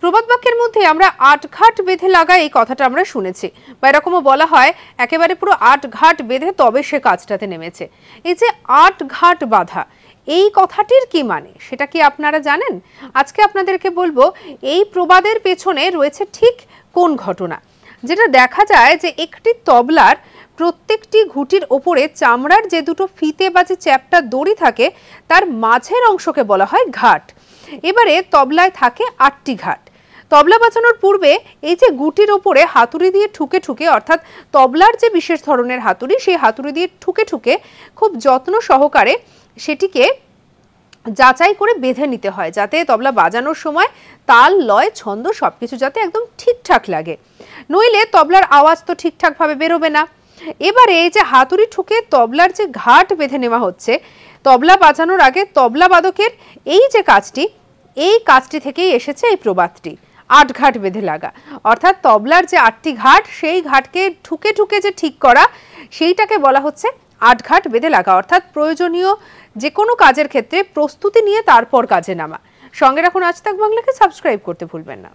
প্রবাদ বাক্যের মধ্যে আমরা ৮ ঘাট বেঁধে লাগা এই কথাটা আমরা শুনেছি, বা এরকমও বলা হয় একেবারে পুরো ৮ ঘাট বেঁধে তবে সে কাজটাতে নেমেছে। এই যে ৮ ঘাট বাঁধা, এই কথাটির কি মানে সেটা কি আপনারা জানেন? আজকে আপনাদেরকে বলবো এই প্রবাদের পেছনে রয়েছে ঠিক কোন ঘটনা। যেটা দেখা যায় যে একটি তবলার প্রত্যেকটি ঘুঁটির ওপরে চামড়ার যে দুটো ফিতে বা যে চ্যাপ্টা দড়ি থাকে তার মাঝের অংশকে বলা হয় ঘাট। এবারে তবলায় থাকে ৮টি ঘাট। তবলা বাজানোর পূর্বে এই যে গুটির ওপরে হাতুড়ি দিয়ে ঠুকে ঠুকে, অর্থাৎ তবলার যে বিশেষ ধরনের হাতুড়ি, সেই হাতুড়ি দিয়ে ঠুকে ঠুকে খুব যত্ন সহকারে সেটিকে যাচাই করে বেঁধে নিতে হয়, যাতে তবলা বাজানোর সময় তাল, লয়, ছন্দ সবকিছু যাতে একদম ঠিকঠাক লাগে, নইলে তবলার আওয়াজ তো ঠিকঠাকভাবে বেরোবে না। এবারে এই যে হাতুড়ি ঠুকে তবলার যে ঘাট বেঁধে নেওয়া হচ্ছে, তবলা বাজানোর আগে তবলা বাদকের এই যে কাজটি, এই কাজটি থেকেই এসেছে এই প্রবাদটি ৮ ঘাট বেঁধে লাগা। অর্থাৎ তবলার যে ৮টি ঘাট, সেই ঘাটকে ঠুকে ঠুকে যে ঠিক করা, সেইটাকে বলা হচ্ছে ৮ ঘাট বেঁধে লাগা। অর্থাৎ প্রয়োজনীয় যে কোনো কাজের ক্ষেত্রে প্রস্তুতি নিয়ে তারপর কাজে নামা। সঙ্গে রাখুন আজ তাক বাংলাকে, সাবস্ক্রাইব করতে ভুলবেন না।